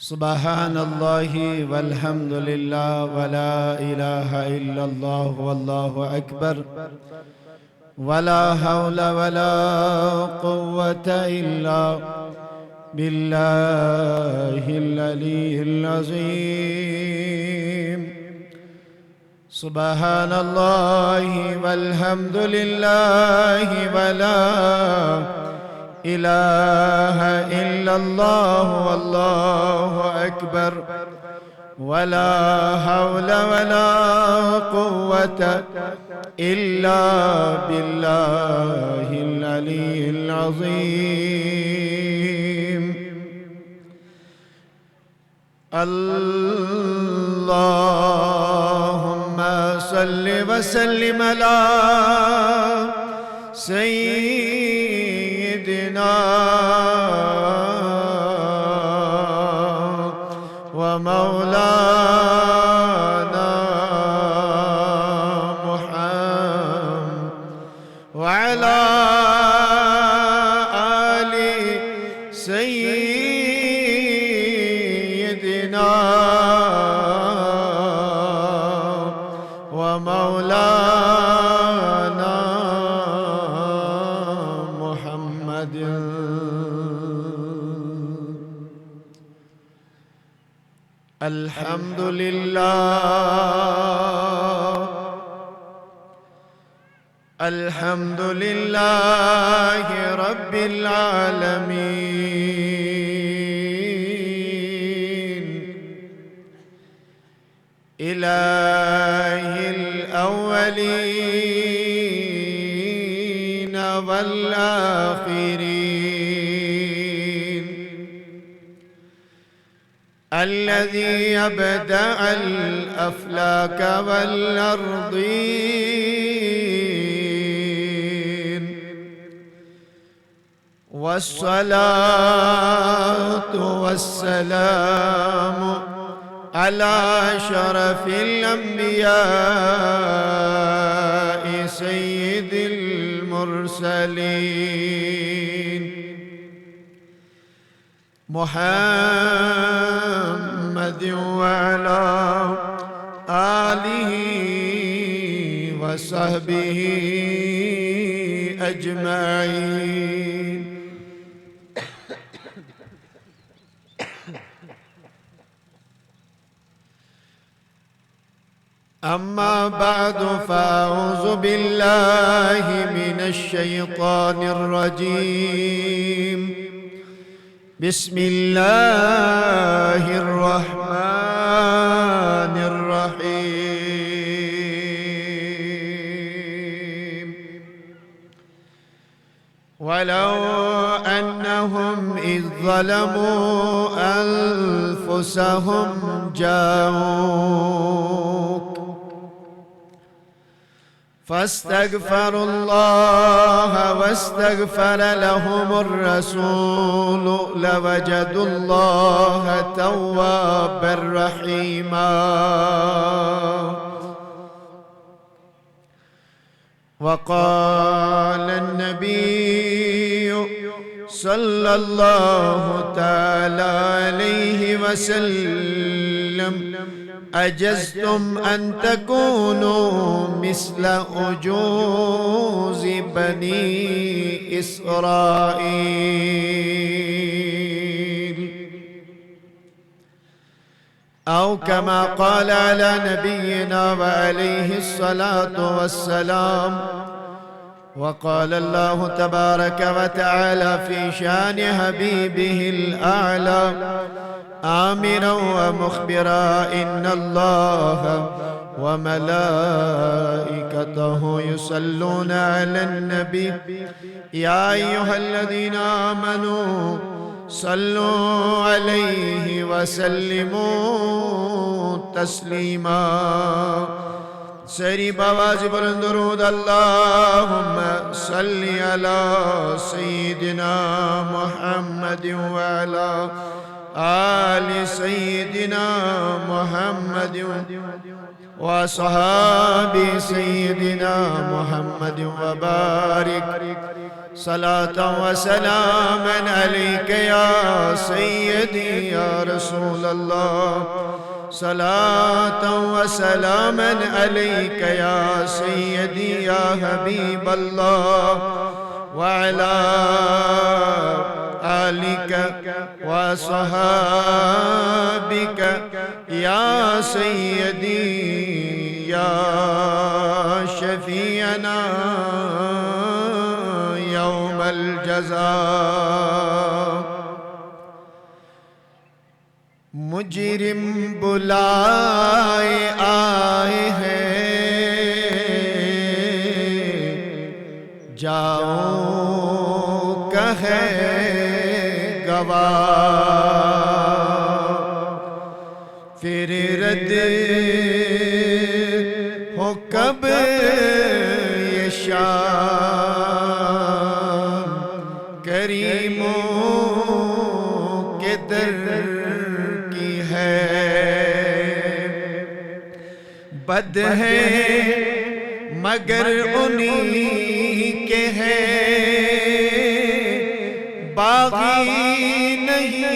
سبحان الله والحمد لله ولا إله إلا الله والله أكبر ولا حول ولا قوة إلا بالله العلي العظيم. سبحان الله والحمد لله ولا إله إلا الله والله أكبر ولا حول ولا قوة إلا بالله العلي العظيم. اللهم صل وسلم على سيدنا ومولانا محمد وعلى آل سيدنا ومولانا محمد. الحمد لله الحمد لله رب العالمين. إله الأولين والآخرين، الذي يبدأ الأفلاك والأرضين، والصلاة والسلام على شرف الأنبياء سيد المرسلين محمد وعلى آله وصحبه أجمعين. أما بعد فأعوذ بالله من الشيطان الرجيم. بسم الله الرحمن الرحيم. ولو أنهم إذ ظلموا أنفسهم جاءوك فاستغفروا الله واستغفر لهم الرسول لوجدوا الله توابا رحيما. وقال النبي صلى الله تعالى عليه وسلم: أجزتم أن تكونوا مثل أجوز بني إسرائيل، أو كما قال على نبينا وعليه الصلاة والسلام. وقال الله تبارك وتعالى في شان حبيبه الأعلى آمرا ومخبرا: إن الله وملائكته يصلون على النبي يا أيها الذين آمنوا صلوا عليه وسلموا تسليما. سری بآواز بلند درود: اللهم صل على سيدنا محمد وعلى آل سيدنا محمد وصحاب سيدنا محمد وبارك صلاة وسلاما عليك يا سيدي يا رسول الله صلاة وسلاما عليك يا سيدي يا حبيب الله وعلى آلك وصحابك يا سيدي يا شفيعنا يوم الجزاء مجرم بلائے آئے ہیں جاؤ کہے گواہ پھر رد ہو کب یہ شان کریموں کے در کی ہے بد ہے مگر انہی کے ہیں باغی نہیں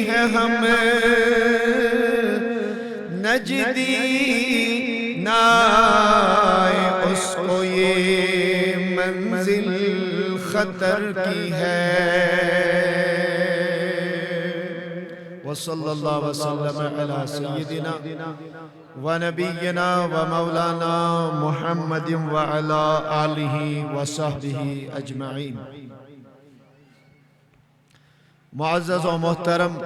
ہے ہم نجدی نائے اس کو یہ منزل خطر کی ہے وصلی اللہ وسلم علی سیدنا ونبینا ومولانا محمد وعلی آلہ وصحبہ اجمعین معزز و محترم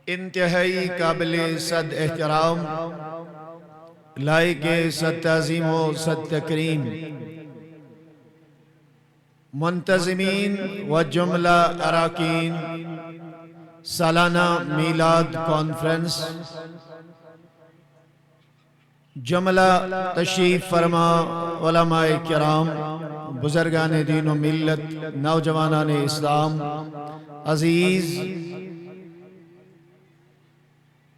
انتہائی قابل صد احترام لائق صد تعظیم و صد تکریم منتظمین و جملہ اراکین سالانہ میلاد کانفرنس جملہ تشریف فرما علماء کرام بزرگان دین و ملت نوجوانان اسلام عزیز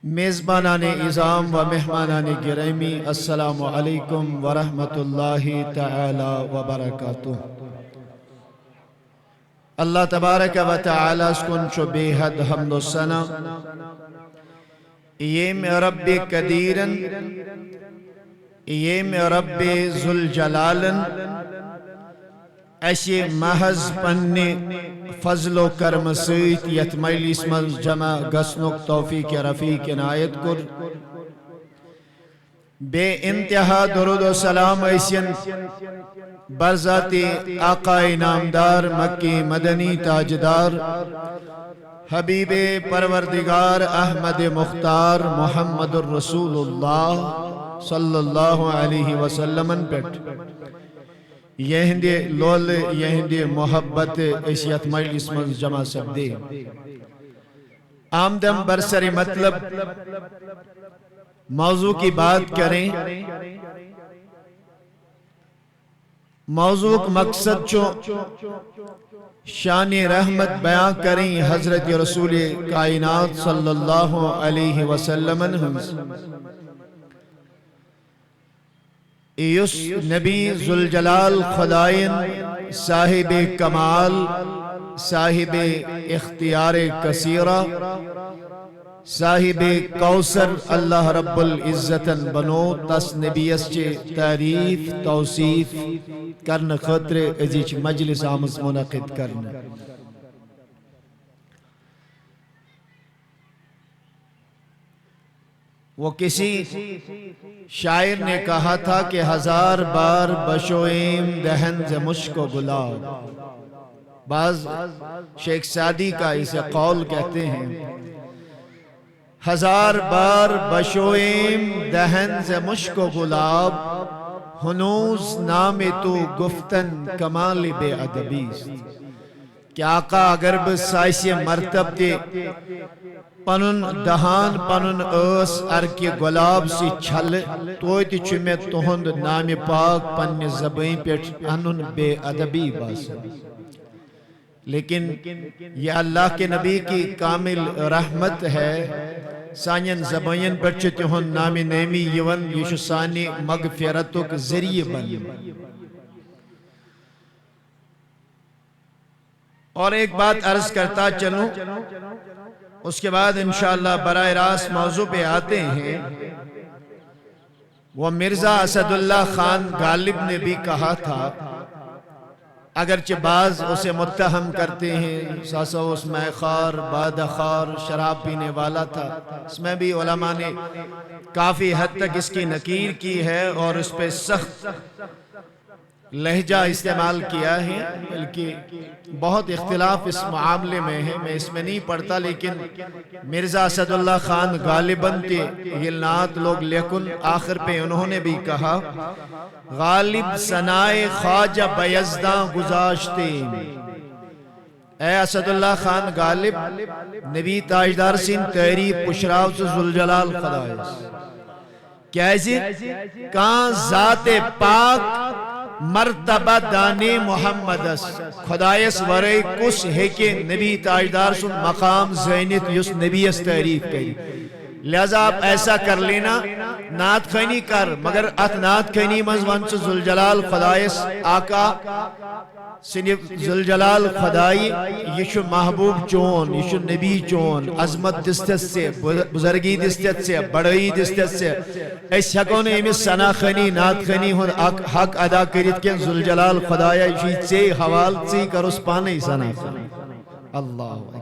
میزبانان عظام و مہمانان گرامی السلام علیکم ورحمۃ اللہ تعالی وبرکاتہ اللہ تبارک و تعالی اسکن چو بے حد حمد و ثنا یم رب قدیرن یم رب ذوالجلالن ایسی محض پنی فضل و کرم سیت یت مجلس من جمع گسنک توفیق رفیق عنایت کر بے انتہا درود و سلام ایسین برذاتی آقا نامدار مکی مدنی تاجدار حبیب پروردگار احمد مختار محمد الرسول اللہ صلی اللہ علیہ وسلم پیٹ یہ ہندی لول یہ ہندی محبت ایسیت مجلس من جمع سب دے آمدم برسری مطلب موضوع کی بات کریں موضوع مقصد چو شان رحمت بیان کریں حضرت رسول کائنات صلی اللہ علیہ وسلم ایس نبی ذوالجلال خدائن صاحب کمال صاحب اختیار کثیرہ صاحب کوثر اللہ رب العزتن بنو تس نبیس چے تعریف توصیف کرن خطر ازیچ مجلس آمز منعقد کرن وہ کسی شاعر نے کہا تھا کہ 1000 بار بشوئیم دہن ز مشک و گلاب بعض شیخ سعدی کا اسے قول کہتے ہیں 1000 بار بشوئیم دہن ز مشک و گلاب ہنوز نام تو گفتن کمال بے ادبیست کہ آقا اگر بس سائسی مرتب تے پنن دہان پنن اس ارکی گلاب سی چھل توی تی چمی تہند نام پاک پنی زبائیں پیٹ انن بے ادبی باس لیکن یہ اللہ کے نبی کی کامل رحمت ہے سانین زبائیں پیٹ تہند نام نیمی یون یشو سانی مغفرتک ذریعہ بن اور ایک بات عرض کرتا چلوں، اس کے بعد انشاءاللہ براہ راست موضوع پہ آتے ہیں۔ وہ مرزا اسد اللہ خان غالب نے بھی کہا تھا، اگرچہ بعض اسے متہم کرتے ہیں ساسا اس میں خار بادخار شراب پینے والا تھا، اس میں بھی علماء نے کافی حد تک اس کی نکیر کی ہے اور اس پہ سخت لہجہ استعمال کیا ہے، بلکہ بہت اختلاف اس معاملے میں ہے، میں اس میں نہیں پڑھتا، لیکن مرزا اسد اللہ خان غالباً کے یہ نعت لوگ، لیکن آخر پہ انہوں نے بھی کہا غالب ثنائے خواجہ بیزداں گزاشتے، اے اسد اللہ خان غالب نبی تاجدار سین تعریف پشراو سے ذوالجلال خدایس کیسے کہاں ذات پاک مرتبہ دانے محمد اس خدایس ورے کس ہے کہ نبی تاجدار سن مقام زینت یس نبی اس تعریف کری، لہذا آپ ایسا کر لینا، نعت خینی کر مگر ات نعت خینی مزون سے ذوالجلال خدایس آقا صرف ذوالجلال خدائی یہ محبوب چون، یہ نبی چون، عظمت دستت سے بزرگی دستت سے بڑائی دستت سے اس حقوں نے امس ثنا خنی نعت خنی ہن حق ادا کرت کہ ذوالجلال خدایا یہ سے حوال سے کرس پانے ثنا خنی۔ اللہ اکبر۔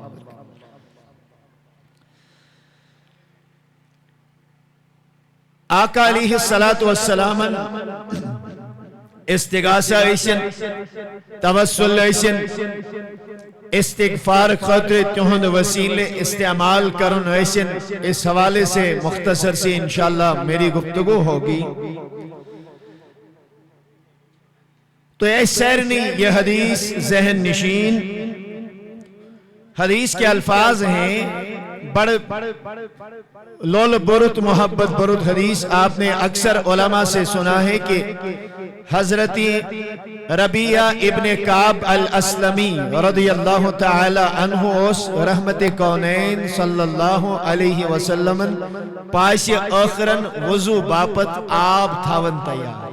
آقا علیہ السلام استغاثہ ایسن توسل ایسن استغفار خاطر تہند وسیلے استعمال کرن ایسن، اس حوالے سے مختصر سے انشاءاللہ میری گفتگو ہوگی۔ تو اے سیرنی یہ حدیث ذہن نشین، حدیث کے الفاظ ہیں بڑے لول برت محبت برت حدیث، آپ نے اکثر علماء سے سنا ہے کہ حضرت ربیعہ ابن کعب الاسلمی رضی اللہ تعالی عنہ اس رحمت کونین صلی اللہ علیہ وسلم پاس آخرن وضو باپت آب تھاون تیار۔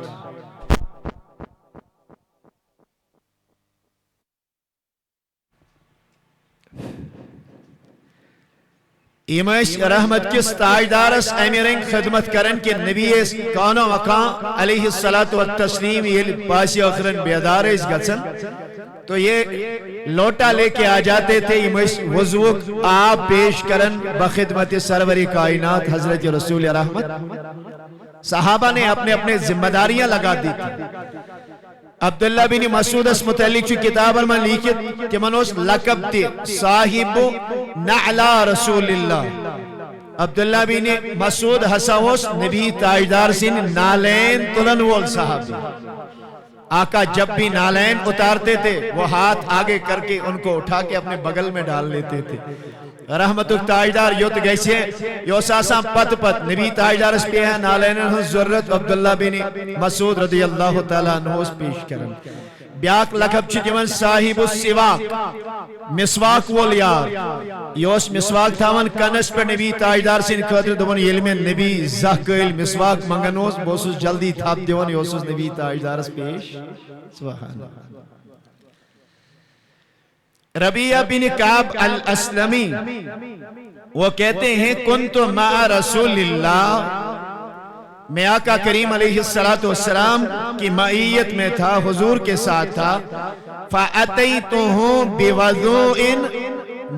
ایمش رحمت کس تاجدارس امیرنگ خدمت کرن کہ نبی کانو مقام علیہ السلام یہ پاسی اخرن بیدار اس گسن، تو یہ لوٹا لے کے آ جاتے تھے، ایمش وضوک آپ پیش کرن بخدمت سروری کائنات حضرت رسول رحمت۔ صحابہ نے اپنے اپنے ذمہ داریاں لگا دی تھی۔ عبداللہ بن مسعود اس متعلق چو کتاب میں لکھت کہ منوس لقب تی صاحب نعلا رسول اللہ، عبداللہ بن مسعود حساوس نبی تاجدار سن نالین تلن وول صحابی۔ آقا جب بھی نالین اتارتے تھے وہ ہاتھ آگے کر کے ان کو اٹھا کے اپنے بغل میں ڈال لیتے تھے۔ رحمت تاجدار یوت گیسے یو ساسا پت پت نبی تاجدار اس پہ ہے نالین ضرورت عبداللہ بن مسعود رضی اللہ تعالیٰ عنہ اس پیش کرن۔ بیاک لقب چھ دیون صاحب السواق، مسواک وول یار، یہ اس مسواک تھاون کنس پر نبی تاجدار سن خاطر دون علم نبی زہقل مسواک منگنوس بوسوس جلدی تھاپ دیون یوسوس نبی تاجدار اس پیش۔ سبحان اللہ۔ ربیعہ بن کعب الاسلمی وہ کہتے ہیں کنت مع رسول اللہ، میں آقا کریم علیہ السلام کی معیت میں تھا، حضور کے ساتھ تھا۔ فَأَتَيْتُهُ بِوَضُوءٍ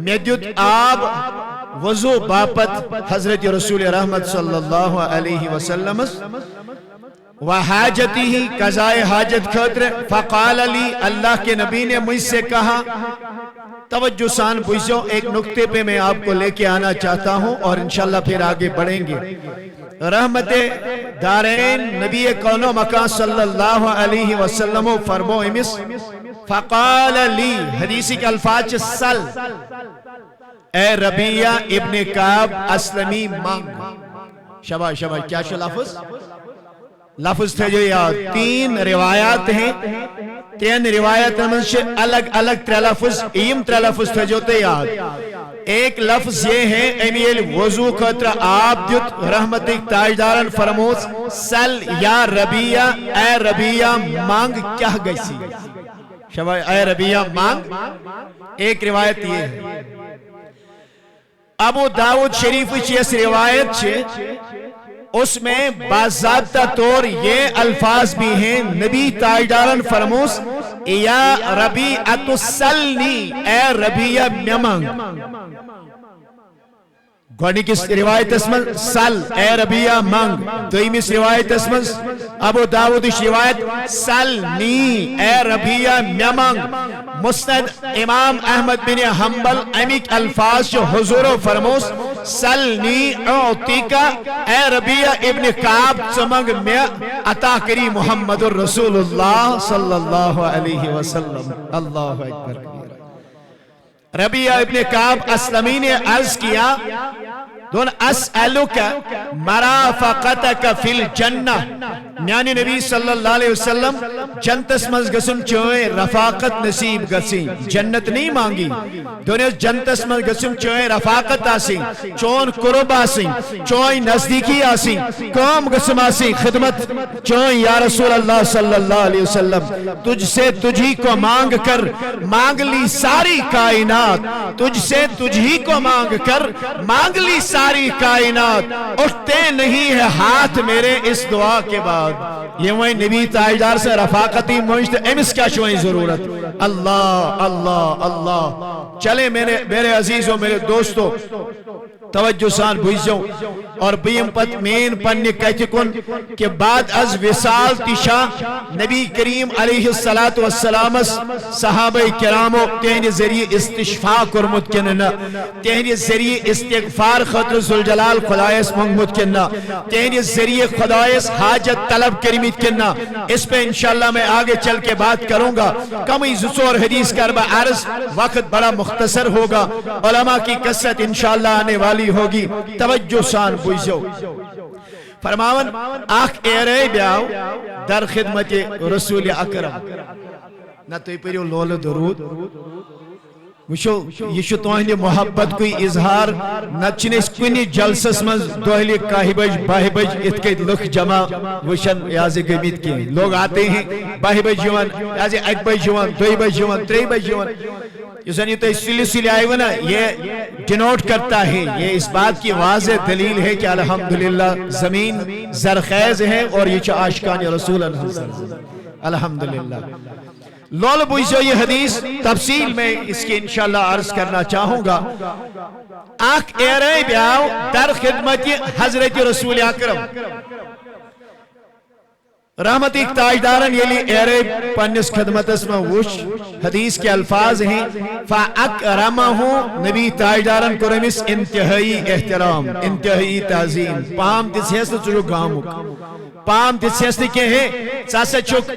مَجُدْ آب وضو باپت حضرت رسول رحمت صلی اللہ علیہ وسلم وحاجتی ہی قضائے حاجت خاطر۔ فقال لی اللہ کے نبی نے مجھ سے کہا، توجہ سان پوچھو، ایک نکتے پہ میں آپ کو لے کے آنا چاہتا ہوں اور انشاءاللہ پھر آگے بڑھیں گے۔ رحمت دارین نبی کون و مکان صلی اللہ علیہ وسلم فرمو امس فقال لی، حدیثی کے الفاظ سل، اے ربیعہ ابن کعب اسلمی مانگ۔ شباش شباش، کیا شو لفظ؟ لفظ تھے جو یاد تین روایات ہیں، تین روایات میں سے الگ الگ ترے لفظ، ایم ترے لفظ تھے جو تے یاد۔ ایک لفظ یہ ہے امیل وضو خطر آپ دیت رحمت تاجدارن فرموس سل یا ربیعہ، اے ربیعہ مانگ کیا گئی سی؟ شبائی اے ربیعہ مانگ، ایک روایت یہ ہے ابو داؤد شریف اس روایت چھے اس میں باضابطہ طور یہ الفاظ بھی ہیں نبی تاجدارن فرموس یا ربیعۃ سلنی اے ربیع میمنگ گوڑی کس روایت اسمن سل اے ربیع منگ دویمس روایت اسمن ابو داود روایت سلنی اے ربیع میمنگ مسند امام احمد بن حنبل امیک الفاظ جو حضور فرموس سلنی اعطیکا اے ربیع ابن کعب چمنگ میں عطا کری محمد الرسول اللہ صلی اللہ علیہ وسلم اللہ اکبر ربیع ابن کعب اسلمی نے عرض کیا دون اسألوکا مرافقتک فی الجنہ میانی نبی صلی اللہ علیہ وسلم جنت اسمز گسن چوئے رفاقت نصیب گسیں جنت نہیں مانگی دون اس جنت اسمز گسن چوئے رفاقت آسیں چون قرب آسیں چوئے نزدیکی آسیں کام گسم آسیں خدمت چوئے یا رسول اللہ صلی اللہ علیہ وسلم تجھ سے تجھی کو مانگ کر مانگ لی ساری کائنات تجھ سے تجھی کو مانگ کر مانگ لی ساری کائنات اٹھتے نہیں ہے ہاتھ میرے اس دعا کے بعد یہ وہی نبی تاجدار سے رفاقتی موجد امس کیا شوئیں ضرورت اللہ اللہ اللہ چلے میرے عزیزوں میرے دوستوں توجہ سان بوزیو اور بیم پت مین پنی کہتے کن کہ بعد از وصال تشا نبی کریم علیہ السلام صحابہ کرامو تہنی ذریعے استشفاء کرمت کننا تہنی ذریعے استغفار خطر ذوالجلال خدایس منگمت کننا تہنی ذریعے خدایس حاجت طلب کرمت کننا اس پہ انشاءاللہ میں آگے چل کے بات کروں گا کمی زسور حدیث کربا عرض وقت بڑا مختصر ہوگا علماء کی قصت انشاءاللہ آنے والی ہوگی توجہ سان بوزیو فرماون آخ ایرے بیاو در خدمت رسول اکرم نہ تو پریو لول درود وشو یہ تہندِ محبت کوئی اظہار نہ اس کنی جلسس من دہلی کاہ بج باہ بج ات کت لکھ جمع وشن یاز گمت کی لوگ آتے ہیں باہ بج یوان یاز اک بج یوان دو بج یوان تری بج یوان یہ سنی تو سلی سلی آئے ہونا یہ ڈینوٹ کرتا ہے یہ اس بات کی واضح دلیل ہے کہ الحمدللہ زمین زرخیز ہے اور یہ عاشقان رسول الحمدللہ لول بوئیسو یہ حدیث تفصیل میں اس کی انشاءاللہ عرض کرنا چاہوں گا آنکھ ایرے بیاو در خدمت حضرت رسول اکرم رحمت ایک تاجدارن یلی ایرے پنس خدمت اسمہ وش حدیث کے الفاظ ہیں فَأَكْرَمَهُ نبی تاجدارن کرمس انتہائی احترام انتہائی تعظیم پام تس ہیست چلو گامک پام تس ہیست کے ہیں ساسا چک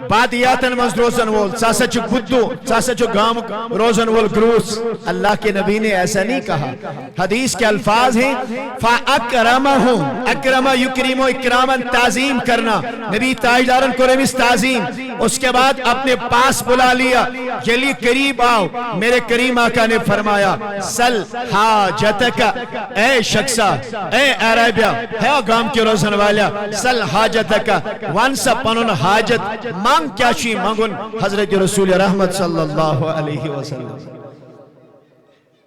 بادیاتن منز روزن وول ساسا چک بدو ساسا چک گامک روزن وول گروس اللہ کے نبی نے ایسا نہیں کہا حدیث کے الفاظ ہیں فَأَكْرَمَهُ اکرمہ یکریمو اکرامن تعظیم کرنا نبی تاجدارن کو رمس تعظیم اس کے بعد اپنے پاس بلا لیا یلی قریب آؤ میرے کریم آقا نے فرمایا سل حاجتک اے شخصا اے عربیہ ہے گام کے روزن والا سل حاجتک وانسا پنن حاجت مانگ کیا چی مانگن حضرت رسول رحمت صلی اللہ علیہ وسلم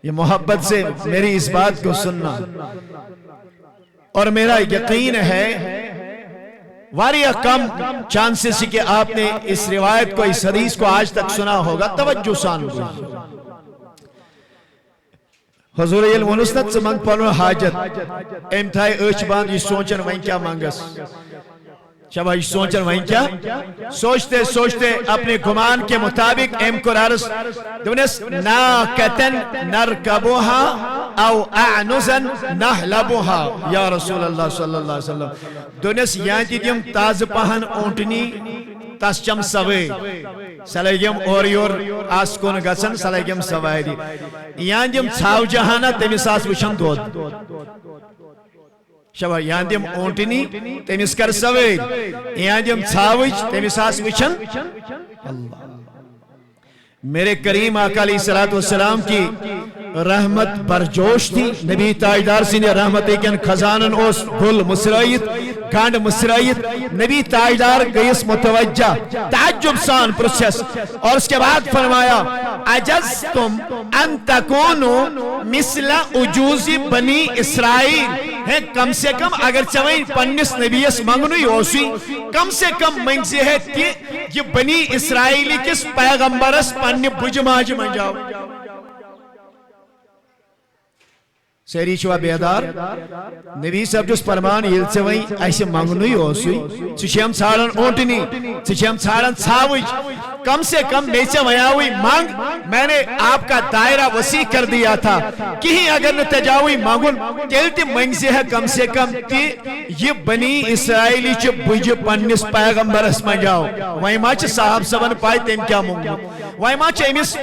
یہ محبت سے میری اس بات کو سننا اور میرا یقین ہے واریہ کم چانسز کہ آپ نے اس روایت کو اس حدیث کو آج تک سنا ہوگا توجہ سان حضور الونسنت سے منگ پانو حاجت امتھائی اچھ باند یہ سوچن وہیں کیا مانگس شبہ یہ سوچن وہیں کیا سوچتے سوچتے اپنے گمان کے مطابق ام کو رارس دونس ناکتن نرکبوها او اعنزن نحلبوها یا رسول اللہ صلی اللہ علیہ وسلم دونس یہاں دیم تاز پہن اونٹنی تاس چم سوے سلیگیم اوریور آسکون گسن سلیگیم سوائے دی یہاں دیم چھاو جہانا تیمیس آس وشن دود شبہ یہاں دیم اونٹنی تیمیس کر سوے یہاں دیم چھاوچ تیمیس آس وشن اللہ میرے کریم آقا علیہ السلام کی رحمت برجوش تھی نبی تاجدار سن رحمت کن خزانن اس گل مسرائیت گانڈ مسرائیت نبی تاجدار گئیس متوجہ تعجب سان پرسس اور اس کے بعد فرمایا اجزتم ان تکونو مثل عجوز بنی اسرائیل ہے کم سے کم اگر چوئیں پنس نبیس منگنوی ہوسی کم سے کم منگزی ہے کہ یہ بنی اسرائیلی کس پیغمبرس پنی بجماج من جاؤ سیری چھوا بیدار نبی صاحب جس فرمان یل چوئیں ایسے منگنوی ہوسی چشیم ژھارن اونٹنی چشیم ژھارن ژھاوج کم سے کم میچے ویاوی مانگ میں نے آپ کا دائرہ وسیع کر دیا تھا کہیں اگر نتجاوی مانگن تیلتی منگزی ہے کم سے کم کہ یہ بنی اسرائیلی چھ بج پنس پیغمبر اس میں جاؤ وہی ماں چھ صاحب سبن پائی تیم کیا مونگو وہی ماں چھ امیس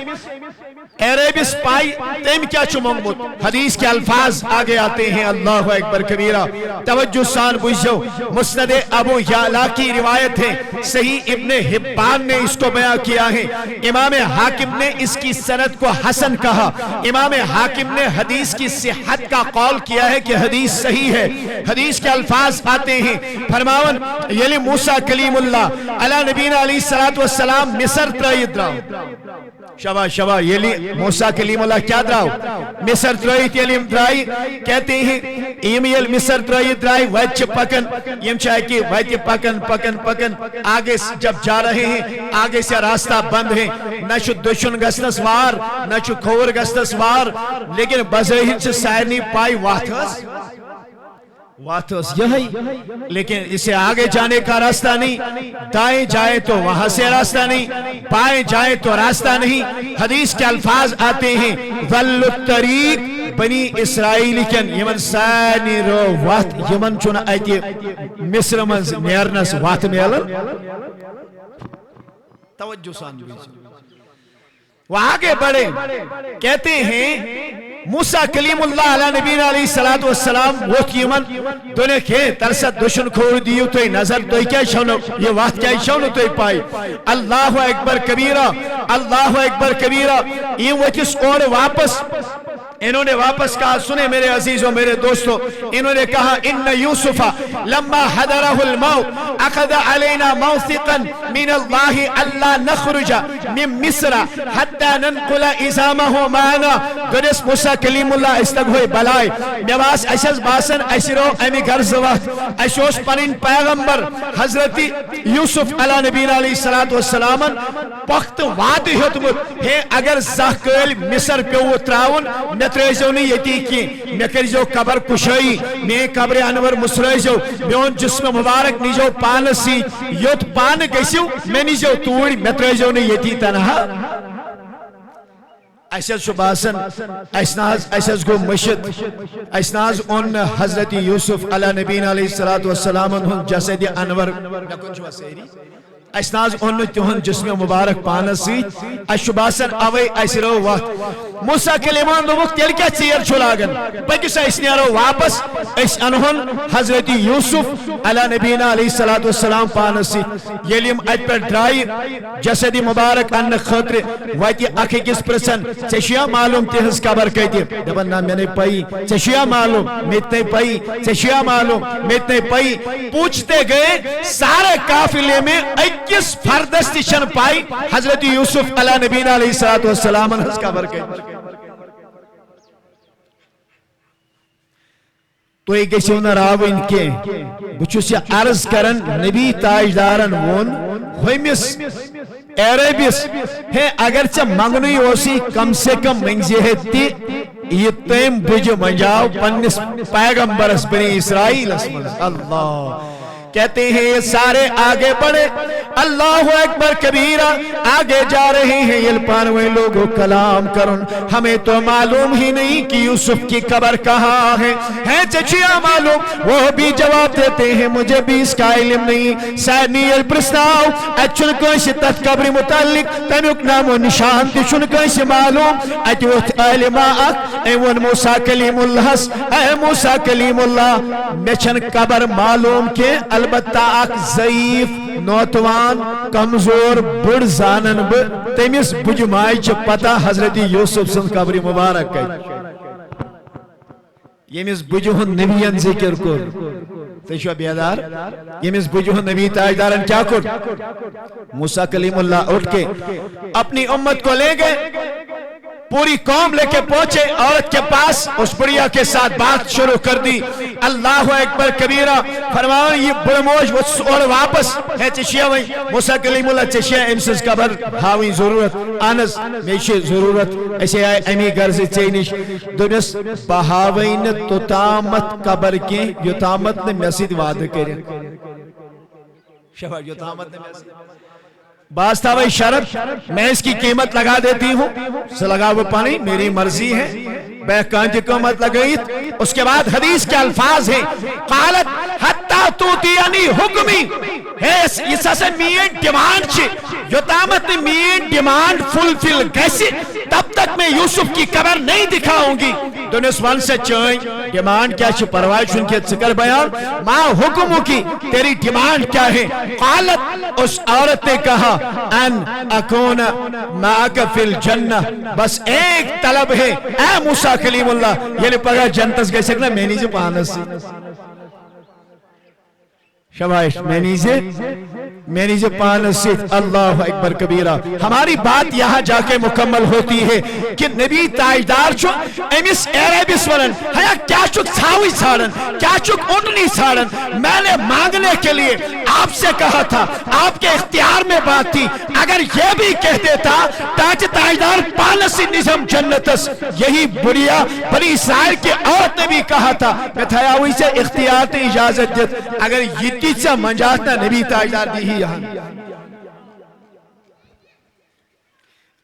عربس پائی تیم کیا چھ مونگو حدیث کے الفاظ آگے آتے ہیں اللہ اکبر کبیرہ توجہ سان بجھو مسند ابو یعلا کی روایت ہے صحیح ابن حبان نے اس کو بیان کیا ہے امام حاکم نے اس کی سند کو حسن کہا امام حاکم نے حدیث کی صحت کا قول کیا ہے کہ حدیث صحیح ہے حدیث کے الفاظ آتے ہیں فرماون یلی موسیٰ کلیم اللہ علی نبینا علیہ السلام مصر ترائید راو شبا شبا یلی موسیٰ کلیم اللہ کیا دراو مصر ترائید یلی درائی کہتے ہیں ایمیل مصر ترائید درائی وچ پکن یم چاہے کہ وچ پکن پکن پکن آگے جب جا رہے ہیں آگے سے راستہ بند ہے نہ چھو دشن گستس وار نہ چھو کھور گستس وار لیکن بظاہر سے سائرنی پائی واتھس یہی لیکن اسے آگے جانے کا راستہ نہیں دائیں جائے تو وہاں سے راستہ نہیں بائیں جائے تو راستہ نہیں حدیث کے الفاظ آتے ہیں ظل الطریق بنی اسرائیلی کن یمن سانی رو وات یمن چون ایتی مصر منز نیرنس وات میلن توجہ سان وہ آگے بڑھے کہتے ہیں موسیٰ کلیم اللہ علیہ نبینا علیہ السلام وہ کیمن دونے کے ترست دشن کھوڑ دیو توی نظر توی کیا شونو یہ وقت کیا شونو توی پائی اللہ اکبر کبیرہ اللہ اکبر کبیرہ یہ وہ کس اور واپس انہوں نے واپس کہا سنے میرے عزیزوں میرے دوستوں انہوں نے کہا ان یوسف لما حضرہ الموت اخذ علینا موثقا من اللہ اللہ نخرج من مصر حتی ننقل ازامہ مانا گنس موسیٰ کلیم اللہ استگوئی بلائی نواز ایساز باسن ایسی رو امی گرز وقت ایسوس پنین پیغمبر حضرت یوسف علیہ نبینا علیہ السلام پخت وعدی ہوتمت ہے اگر زہکل مصر پیو تراؤن تریزو نہیں یتی کی میں کریزو قبر کشائی میں قبر انور مسرائیزو میون جسم مبارک نیجو پانسی یوت پان کسیو میں نیجو توڑی میں تریزو نہیں یتی تنہا ایساز شباسن ایساز گو مشد ایساز ان حضرت یوسف علیہ نبینا علیہ السلام انہوں جسد انور نکن شوا سیری اسناز انہوں تیہن جسم مبارک پانسی اشباسن اوے ایسی رو وقت موسیٰ کلیمان دو وقت تیل کیا چیر چھولاگن پاکس ایسنی رو واپس اس انہوں حضرت یوسف علیہ نبینا علیہ السلام پانسی یلیم ایت پر ڈرائی جسد مبارک ان خطر ویتی اکھی کس پرسن چشیہ معلوم تیہز قبر کہتی دبن نام میں نے پائی چشیہ معلوم میتنے پائی چشیہ معلوم میتنے پائی پوچھتے گئے سارے قافلے میں کس فردستی شن پائی حضرت یوسف علیہ نبینا علیہ السلام انہس کا برکے تو ایک ایسی انہا راو ان کے بچوسی عرض کرن نبی تاجدارن ون ہوئیمیس عربیس ہے اگرچہ منگنوی ہوسی کم سے کم منگزی ہے تی یہ تیم بجو منجاؤ پنس پیغمبرس بنی اسرائیل اللہ کہتے ہیں یہ سارے آگے بڑھے اللہ اکبر کبیرہ آگے جا رہے ہیں یہ پانوے لوگوں کلام کرن ہمیں تو معلوم ہی نہیں کہ یوسف کی قبر کہاں ہے چچیا معلوم وہ بھی جواب دیتے ہیں مجھے بھی اس کا علم نہیں سینی الپرسناؤ اچھن کوئی تت قبر متعلق تنک نام و نشان تشن کوئی معلوم اچھوت علماء ایون موسیٰ کلیم اللہ اے موسیٰ کلیم اللہ میچن قبر معلوم کے البتہ ایک ضعیف نوتوان کمزور بڑ زانن بہ تمس بج ماج چھ پتہ حضرت یوسف سن قبر مبارک یمس بج ہند نبیین ذکر کور تیشو بیدار یمس بج ہند نبی تاجدارن کیا کر موسیٰ کلیم اللہ اٹھ کے اپنی امت کو لے گئے پوری قوم لے کے پہنچے عورت کے پاس اس بڑیا کے ساتھ بات شروع کر دی اللہ اکبر کبیرہ فرماؤ یہ برموش اور واپس ہے چشیہ وی موسیٰ کلیم اللہ چشیہ امسز قبر ہاوی ضرورت آنس میشی ضرورت ایسے آئے امی گرز چینش دنس بہاوین تتامت قبر کی یتامت نے مسجد وعدہ کریں شفا یتامت نے مسجد باز تھا وہی شرط میں اس کی قیمت لگا دیتی ہوں سے لگا وہ پانی میری مرضی ہے بے کانچ قیمت لگئیت اس کے بعد حدیث کے الفاظ ہیں قالت حتی توتیانی حکمی اس سے مین ڈیمانڈ چھ یتامت نے مین ڈیمانڈ فلفل کیسے تب تک میں یوسف کی قبر نہیں دکھاؤں گی دنس ون سے چائیں ڈیمانڈ کیا چھ پروائی چن کے ذکر بیان ماں حکموں کی تیری ڈیمانڈ کیا ہے قالت اس عورت نے کہا ان اکون معاک فی الجنہ بس ایک طلب ہے اے موسیٰ کلیم اللہ یہ پگا جنتس گئے سکنا میں نیجے پانس سی شبائش میں نیجے پانس سی اللہ اکبر کبیرہ ہماری بات یہاں جا کے مکمل ہوتی ہے کہ نبی تاجدار چھو ایمیس ایریبس ورن ہیا کیا چک چھاوی چھاڑن کیا چک اونٹنی چھاڑن میں نے مانگنے کے لیے آپ سے کہا تھا آپ کے اختیار میں بات تھی اگر یہ بھی کہہ دیتا تاج تاجدار پانسی نظم جنتس یہی بڑیا بنی اسرائیل کے عورت نے بھی کہا تھا میں تھیاوی سے اختیار تے اجازت دیت اگر یہ تیچا منجاتنا نبی تاجدار دی ہی یہاں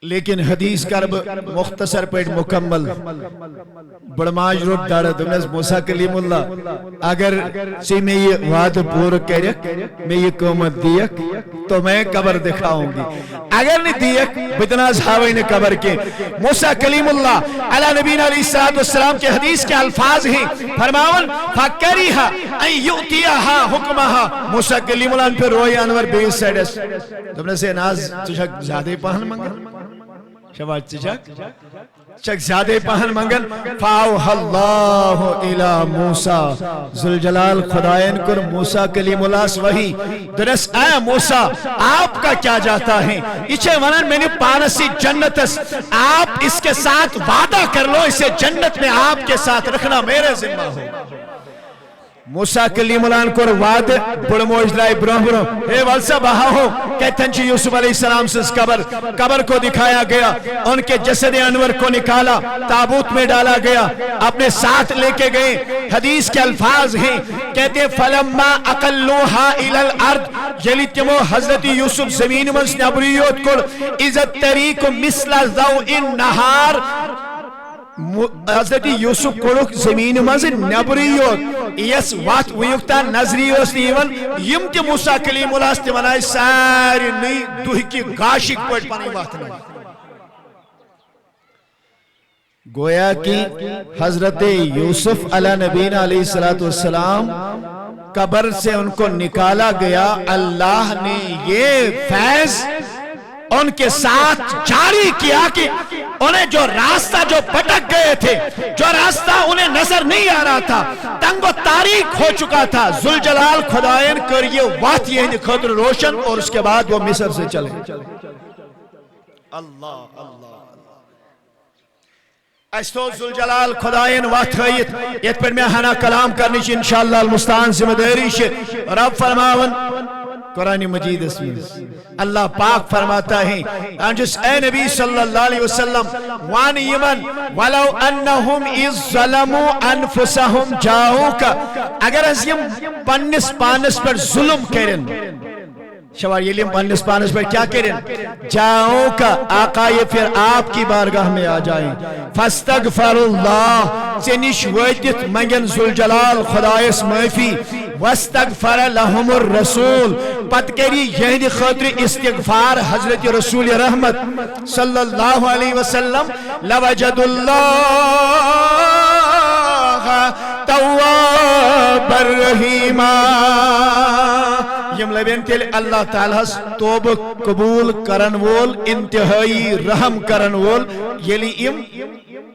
لیکن حدیث کرب مختصر پیٹ مکمل بڑماج روٹ داڑا دمنز موسیٰ کلیم اللہ اگر سی میں یہ وعد پور کرک میں یہ قومت دیک تو میں قبر دکھاؤں گی اگر نہیں دیک بتنا صحابہ نے قبر کے موسیٰ کلیم اللہ علی نبینا علیہ السلام کے حدیث کے الفاظ ہیں فرماون فکریہا این یؤتیہا حکمہا موسیٰ کلیم اللہ ان پر روی انور بیس سیڈس تم سے ناز چشک زیادہ پہن منگا شباج چک زیادہ پہن منگن فاوہ اللہ الى موسیٰ ذوالجلال خدایان کر موسیٰ کلیم اللہ سوہی درس اے موسیٰ آپ کا کیا جاتا ہے اچھے ونن میں نے پانسی جنتس آپ اس کے ساتھ وعدہ کر لو اسے جنت میں آپ کے ساتھ رکھنا میرے ذمہ ہو موسیٰ کلیم اللہ کو وعد بڑموش درائی برہم اے والسا بہا ہو کہتے ہیں یوسف علیہ السلام سے قبر کو دکھایا گیا ان کے جسد انور کو نکالا تابوت میں ڈالا گیا اپنے ساتھ لے کے گئے حدیث کے الفاظ ہیں کہتے ہیں فلما اقلوہا الى الارض یلی تمو حضرت یوسف زمین منس نبریوت کر عزت طریق مثل ضوء النہار حضرت یوسف کڑک زمین مز نبریوت یس وات ویوکتا نظریوس نیون یم تی موسیٰ کلیم اللہ استے ونائی ساری نئی دوہی کی گاشک پڑھ پانی بات نہیں گویا کہ حضرت یوسف علیہ نبینا علیہ السلام قبر سے ان کو نکالا گیا اللہ نے یہ فیض ان کے ساتھ جاری کیا کہ انہیں جو راستہ جو بھٹک گئے تھے جو راستہ انہیں نظر نہیں آ رہا تھا تنگ و تاریک ہو چکا تھا ذوالجلال خدایان کر یہ وقت یہ خطر روشن اور اس کے بعد وہ مصر سے چلے اللہ اشتو ذوالجلال خدایان وقت ہوئیت یہ پر میں ہنا کلام کرنی چی انشاءاللہ المستعان ذمہ داری شے رب فرماون قرآن مجید اس میں اللہ پاک فرماتا ہے انجس اے نبی صلی اللہ علیہ وسلم وان یمن ولو انہم از ظلموا انفسہم جاؤکا اگر از یم پنس پانس پر ظلم کرن شوار یہ لیم پنس پانس پر کیا کرن جاؤں کا آقا یہ پھر آپ کی بارگاہ میں آ جائیں فاستغفر اللہ چنش ویدت منگن ذوالجلال خدایس معافی واستغفر لهم الرسول پت کری یہی خاطر استغفار حضرت رسول رحمت صلی اللہ علیہ وسلم لوجد اللہ تواب الرحیم یم لبن تیل اللہ تعالیٰ توبہ قبول کرن وول انتہائی رحم کرن وول یلی ام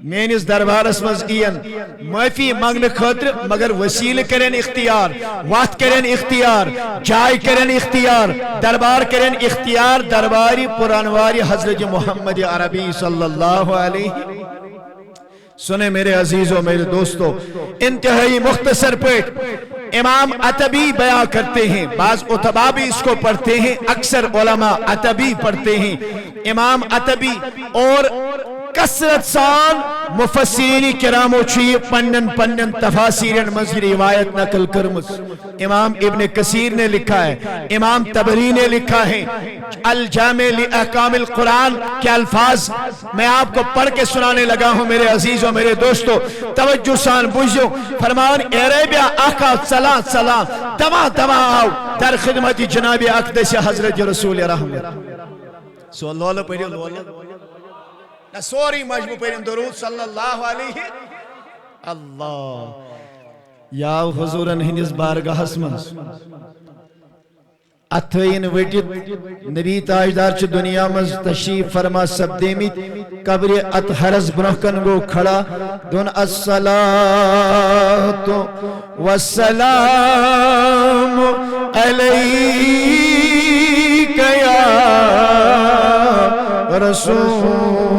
مینس دربارس مز این معافی مانگنے خاطر مگر وسیلہ کرن اختیار وقت کرن اختیار جائے کرن اختیار دربار کرن اختیار درباری پرانواری حضرت محمد عربی صلی اللہ علیہ سنے میرے عزیزوں میرے دوستو انتہائی مختصر پہ امام عتبی بیان کرتے ہیں بعض اتباع بھی اس کو پڑھتے ہیں اکثر علماء عتبی پڑھتے ہیں امام عتبی اور کثرت سان مفسرین کرامو چی پنن تفاسیر مزید روایت نقل کرمس امام ابن کثیر نے لکھا ہے امام طبری نے لکھا ہے الجامع لأحکام القرآن کے الفاظ میں آپ کو پڑھ کے سنانے لگا ہوں میرے عزیزوں میرے دوستو توجہ سان بوجھو فرمان عربیہ آقا صلاح تمام آؤ در خدمت جناب اقدس حضرت رسول رحمت سو اللہ پڑھو لولہ سوری مجموع پڑھیں درود صلی اللہ علیہ اللہ یا حضورن ہنس بارگاہ اسمنس اتھین وٹت نبی تاجدار چھ دنیا مز تشریف فرما سبدیمیت قبر اطہرز برہکن گو کھڑا دون الصلاة والسلام علیک یا رسول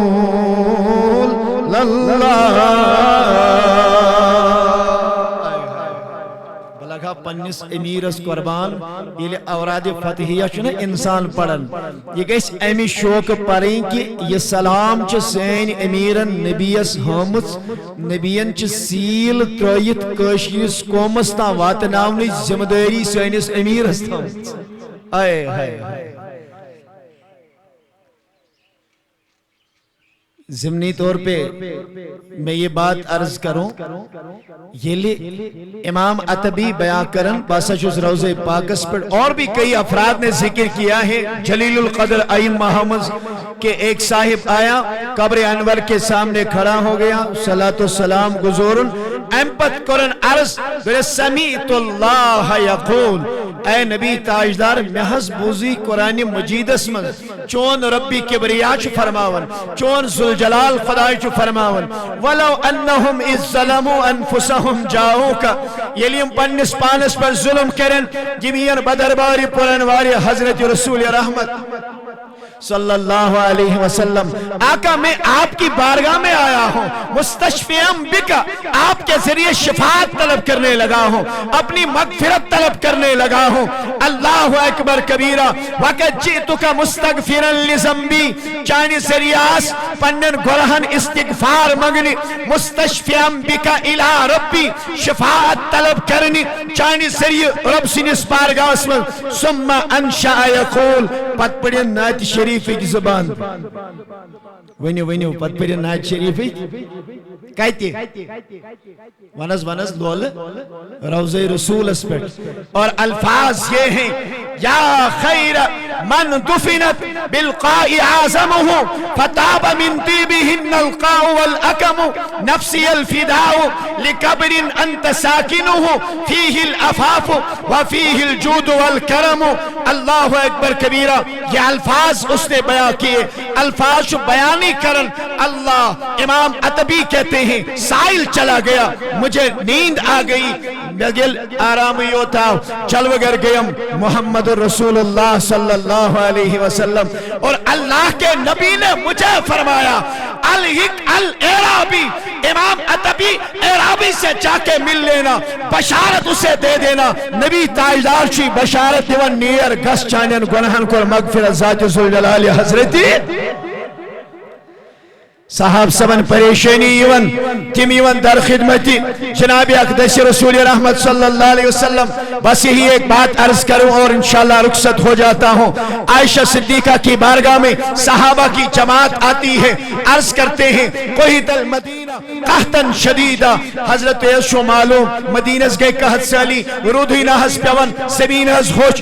بلغا پنس امیرس قربان یہ اوراد فتحیہ چھنا انسان پڑھن یہ گیس امی شوق پڑھیں کہ یہ سلام چھ سین امیرن نبیس حامد نبین چھ سیل ترائیت کشیس کومستا واتناونی ذمہ داری سینس امیرس تھامت آئے ہائے ضمنی طور پہ میں یہ بات عرض کروں یہ امام عتبی بیان کرن باسا چوز روضہ پاکس پر اور بھی کئی افراد نے ذکر کیا ہے جلیل القدر عیم محمد کہ ایک صاحب آیا قبر انور کے سامنے کھڑا ہو گیا صلاۃ و سلام گزورن امپت کرن عرض سمیت اللہ یقول اے نبی تاجدار محض بوزی قرآن مجید اسمن چون ربی کبریا چھ فرماون چون ذوالجلال خدای چھ فرماون ولو انہم اذ ظلموا انفسہم جاؤکا یلیم پنس پانس پر ظلم کرن جمعین بدرباری پرانواری حضرت رسول رحمت صلی اللہ علیہ وسلم آقا میں آپ کی بارگاہ میں آیا ہوں مستشفیم بکا آپ کے ذریعے شفاعت طلب کرنے لگا ہوں اپنی مغفرت طلب کرنے لگا ہوں اللہ اکبر کبیرہ وقت جئتک مستغفرا لزنبی چانی ذریعاس پنن گرہن استغفار مگنی مستشفیم بکا الہ ربی شفاعت طلب کرنی چانی ذریعے رب سنس بارگاہ اسمن ثم انشاء یقول پت پڑی نات شریف کی زبان ونیو پت پڑی نات شریف کہتی ونس لول روضہ رسول اس پر اور الفاظ یہ ہیں یا خیر من دفنت بالقاء عازمہ فتاب من طیبہن القاء والاکم نفسی الفداء لقبر انت ساکنہ فیہ الافاف وفیہ الجود والکرم اللہ اکبر کبیرہ یہ الفاظ اس نے بیان کیے الفاظ بیانی کرن اللہ امام عتبی کہتے ہیں سائل چلا گیا مجھے نیند آ گئی بگل آرامی ہوتا چل وگر گیم محمد رسول اللہ صلی اللہ علیہ وسلم اور اللہ کے نبی نے مجھے فرمایا الاعرابی امام عتبی اعرابی سے جا کے مل لینا بشارت اسے دے دینا نبی تاجدار چی بشارت دیون نیر گس چانین گناہن کو مغفرت ذات ذوالجلال حضرتی صاحب سبن پریشانی یون تم یون در خدمتی جناب اقدس رسول رحمت صلی اللہ علیہ وسلم بس یہی ایک بات عرض کروں اور انشاءاللہ رخصت ہو جاتا ہوں عائشہ صدیقہ کی بارگاہ میں صحابہ کی جماعت آتی ہے عرض کرتے ہیں قحط المدینہ قحطاً شدیدہ حضرت یسو معلوم مدینہ گئے قحط سے علی رودھی نحس پیون سبین حز ہوچ